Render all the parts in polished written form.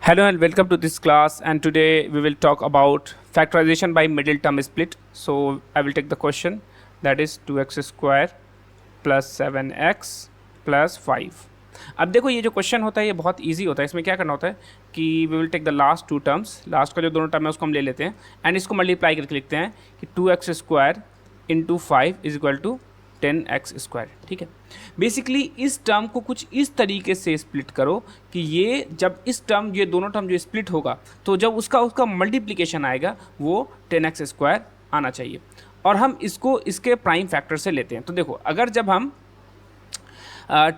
Hello and welcome to this class, and today we will talk about factorization by middle term split. So I will take the question, that is 2x square plus 7x plus 5. अब देखो ये जो question होता है ये बहुत easy होता है। इसमें क्या करना होता है कि we will take the last two terms, last का जो दोनों टर्म है उसको हम ले लेते हैं एंड इसको मल्टीप्लाई करके लिखते हैं कि 2x square into 5 is equal to 10x square. ठीक है, बेसिकली इस टर्म को कुछ इस तरीके से स्प्लिट करो कि ये जब इस टर्म ये दोनों टर्म जो स्प्लिट होगा तो जब उसका उसका मल्टीप्लिकेशन आएगा वो 10x स्क्वायर आना चाहिए और हम इसको इसके प्राइम फैक्टर से लेते हैं। तो देखो अगर जब हम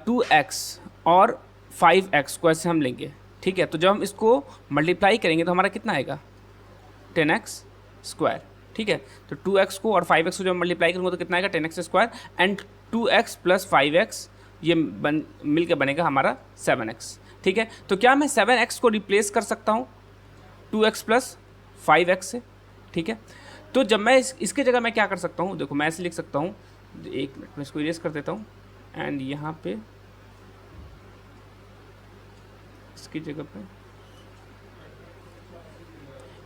2x और 5x स्क्वायर से हम लेंगे, ठीक है, तो जब हम इसको मल्टीप्लाई करेंगे तो हमारा कितना आएगा 10x स्क्वायर। ठीक है, तो 2x को और 5x को जब मल्टीप्लाई करूँगा तो कितना आएगा 10x square and 2x plus 5x ये मिल के बनेगा हमारा 7x। ठीक है, तो क्या मैं 7x को रिप्लेस कर सकता हूँ 2x प्लस 5x से? ठीक है, तो जब मैं इसके जगह मैं क्या कर सकता हूँ, देखो मैं ऐसे लिख सकता हूँ, एक मिनट में इसको इरेज कर देता हूँ एंड यहाँ पे इसकी जगह पे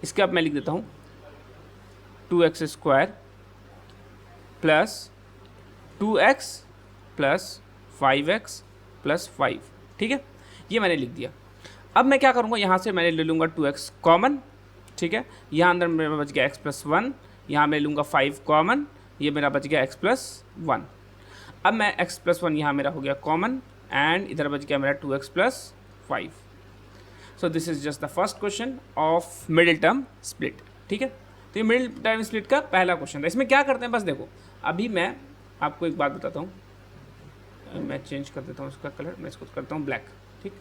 इसके अब मैं लिख देता हूँ 2x square plus 2x plus 5x plus 5। ठीक है, ये मैंने लिख दिया। अब मैं क्या करूँगा, यहाँ से मैंने ले लूँगा 2x कॉमन। ठीक है, यहाँ अंदर मेरा बच गया x प्लस 1, यहाँ मैं लूँगा 5 कॉमन, ये मेरा बच गया x प्लस 1। अब मैं x प्लस 1 यहाँ मेरा हो गया कॉमन एंड इधर बच गया मेरा 2x plus 5। So this is just the first question of middle term split. ठीक है, तो ये मिडिल टर्म स्प्लिट का पहला क्वेश्चन था। इसमें क्या करते हैं, बस देखो अभी मैं आपको एक बात बताता हूँ, मैं चेंज कर देता हूँ इसका कलर, मैं इसको करता हूँ ब्लैक। ठीक,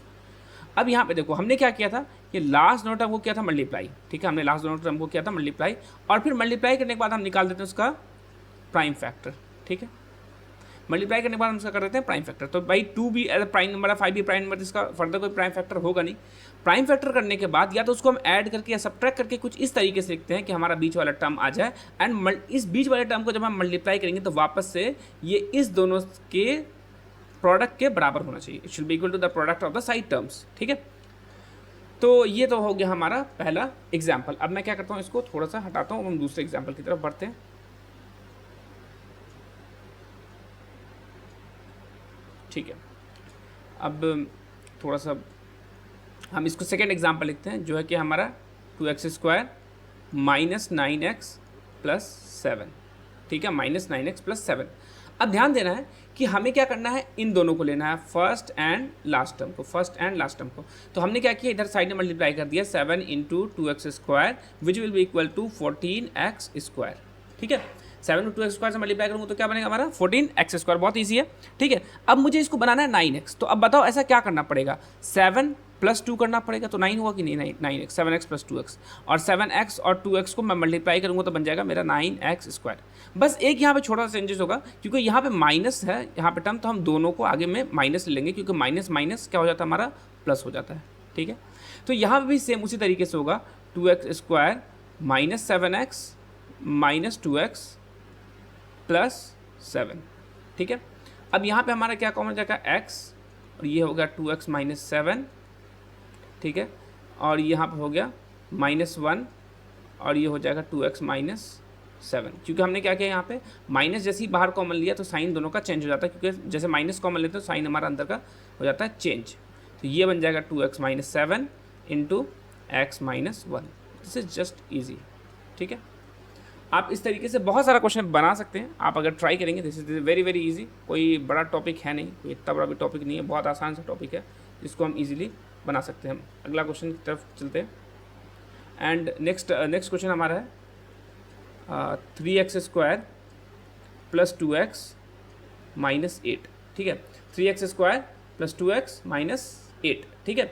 अब यहाँ पे देखो हमने क्या किया था, ये लास्ट दोनों टर्म को किया था मल्टीप्लाई। ठीक है, हमने लास्ट दोनों टर्म को किया था मल्टीप्लाई और फिर मल्टीप्लाई करने के बाद हम निकाल देते हैं उसका प्राइम फैक्टर। ठीक है, मल्टीप्लाई करने के बाद हम इसका कर देते हैं प्राइम फैक्टर। तो भाई 2 भी एज प्राइम नंबर है, 5 भी प्राइम नंबर, इसका फर्दर कोई प्राइम फैक्टर होगा नहीं। प्राइम फैक्टर करने के बाद या तो उसको हम ऐड करके या सब्ट्रैक्ट करके कुछ इस तरीके से लिखते हैं कि हमारा बीच वाला टर्म आ जाए एंड इस बीच वाले टर्म को जब हम मल्टीप्लाई करेंगे तो वापस से ये इस दोनों के प्रोडक्ट के बराबर होना चाहिए। It should be equal to the product of the side terms. ठीक है, तो ये तो हो गया हमारा पहला एग्जाम्पल। अब मैं क्या करता हूँ, इसको थोड़ा सा हटाता हूँ, हम दूसरे एग्जाम्पल की तरफ बढ़ते हैं। ठीक है, अब थोड़ा सा हम इसको सेकेंड एग्जाम्पल लिखते हैं जो है कि हमारा 2x square minus 9x plus 7। ठीक है, माइनस 9x प्लस 7। अब ध्यान देना है कि हमें क्या करना है, इन दोनों को लेना है, फर्स्ट एंड लास्ट टर्म को, फर्स्ट एंड लास्ट टर्म को। तो हमने क्या किया, इधर साइड में मल्टीप्लाई कर दिया 7 into 2x square which will be equal to 14x square. ठीक है, 7 को 2x स्क्वायर से मल्टीप्लाई करूँगा तो क्या बनेगा हमारा 14x स्क्वायर। बहुत ईजी है। ठीक है, अब मुझे इसको बनाना है 9x। तो अब बताओ ऐसा क्या करना पड़ेगा, 7 प्लस 2 करना पड़ेगा तो 9 हुआ कि नहीं, 9x, 7x प्लस 2x और 7x और 2x को मैं मल्टीप्लाई करूँगा तो बन जाएगा मेरा 9x स्क्वायर। बस एक यहाँ पे छोटा सा चेंजेस होगा क्योंकि यहाँ पे माइनस है यहाँ पे टर्म, तो हम दोनों को आगे में माइनस ले लेंगे क्योंकि माइनस माइनस क्या हो जाता है हमारा प्लस हो जाता है। ठीक है, तो यहाँ पर भी सेम उसी तरीके से होगा 2x square minus 7x minus 2x plus 7। ठीक है, अब यहाँ पे हमारा क्या कॉमन हो जाएगा x और ये हो गया 2x माइनस 7। ठीक है, और यहाँ पे हो गया माइनस 1 और ये हो जाएगा 2x माइनस 7। क्योंकि हमने क्या किया यहाँ पे माइनस जैसे ही बाहर कॉमन लिया तो साइन दोनों का चेंज हो जाता है, क्योंकि जैसे माइनस कॉमन लेते हैं तो साइन हमारा अंदर का हो जाता है चेंज। तो ये बन जाएगा 2x minus 7 into x minus 1। This is just easy. ठीक है, आप इस तरीके से बहुत सारा क्वेश्चन बना सकते हैं, आप अगर ट्राई करेंगे। This is very very easy, कोई बड़ा टॉपिक है नहीं, कोई इतना बड़ा भी टॉपिक नहीं है, बहुत आसान सा टॉपिक है जिसको हम इजीली बना सकते हैं। हम अगला क्वेश्चन की तरफ चलते हैं एंड नेक्स्ट क्वेश्चन हमारा है 3x square plus 2x minus 8। ठीक है, 3x square plus 2x minus 8। ठीक है,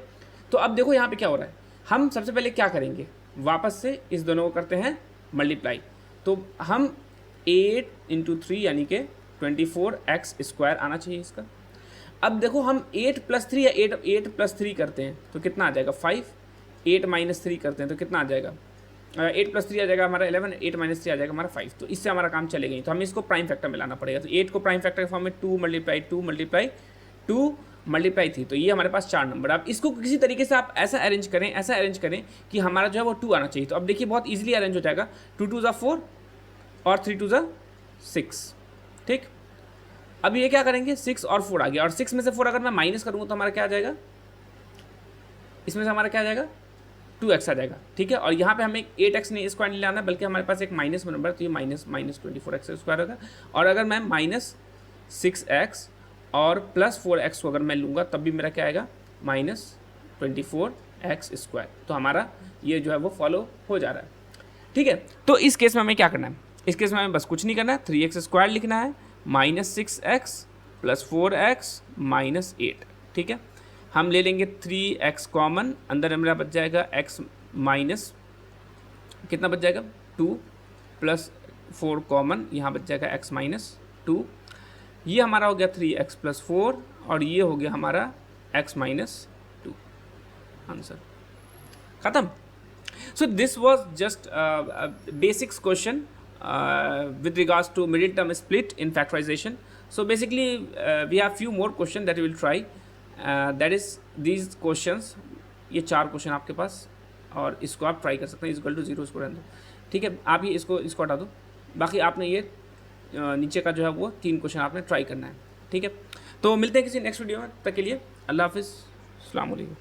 तो अब देखो यहाँ पे क्या हो रहा है, हम सबसे पहले क्या करेंगे, वापस से इस दोनों को करते हैं मल्टीप्लाई। तो हम 8 इंटू 3 यानी कि 24x स्क्वायर आना चाहिए इसका। अब देखो हम 8 प्लस 3 या 8 प्लस 3 करते हैं तो कितना आ जाएगा 5। 8 माइनस 3 करते हैं तो कितना आ जाएगा 8 प्लस 3 आ जाएगा हमारा 11, 8 माइनस 3 आ जाएगा हमारा 5। तो इससे हमारा काम चलेगा ही, तो हमें इसको प्राइम फैक्टर में लाना पड़ेगा। तो 8 को प्राइम फैक्टर के फॉर्म में 2 मल्टीप्लाई 2 मल्टीप्लाई 2 मल्टीप्लाई थी, तो ये हमारे पास 4 नंबर। अब इसको किसी तरीके से आप ऐसा अरेंज करें कि हमारा जो है वो 2 आना चाहिए। तो अब देखिए बहुत ईजिली अरेंज हो जाएगा, 2 2 ज़ा 4 और 3 2 ज़ा 6, ठीक। अब ये क्या करेंगे, 6 और 4 आ गया, और 6 में से 4 अगर मैं माइनस करूँगा तो हमारा क्या आ जाएगा, इसमें से हमारा क्या आ जाएगा, 2x आ जाएगा, ठीक है। और यहाँ पे हमें 8x नहीं स्क्वायर नहीं लाना, बल्कि हमारे पास एक माइनस में नंबर, तो ये माइनस 24x स्क्वायर होगा। और अगर मैं माइनस 6x और प्लस 4x को अगर मैं लूँगा तब भी मेरा क्या आएगा, माइनस 24x स्क्वायर। तो हमारा ये जो है वो फॉलो हो जा रहा है, ठीक है। तो इस केस में हमें क्या करना है, इस केस में हमें बस कुछ नहीं करना है, 3x स्क्वायर लिखना है, minus 6x plus 4x minus 8, ठीक है। हम ले लेंगे 3x कॉमन, अंदर हमारा बच जाएगा x माइनस कितना बच जाएगा 2 प्लस 4 कॉमन, यहाँ बच जाएगा x माइनस 2। ये हमारा हो गया 3x प्लस 4 और ये हो गया हमारा x माइनस 2, आंसर खत्म। So this was just a basics question with regards to middle term split in factorization. So basically we have few more questions that we will try. That is these questions, ये 4 question आपके पास, और इसको आप try कर सकते हैं, equal to 0 इसको रहने दो, ठीक है। आप ये इसको हटा दो, बाकी आपने ये नीचे का जो है वो 3 क्वेश्चन आपने ट्राई करना है, ठीक है। तो मिलते हैं किसी नेक्स्ट वीडियो में, तक के लिए अल्लाह हाफिज़, अस्सलाम वालेकुम।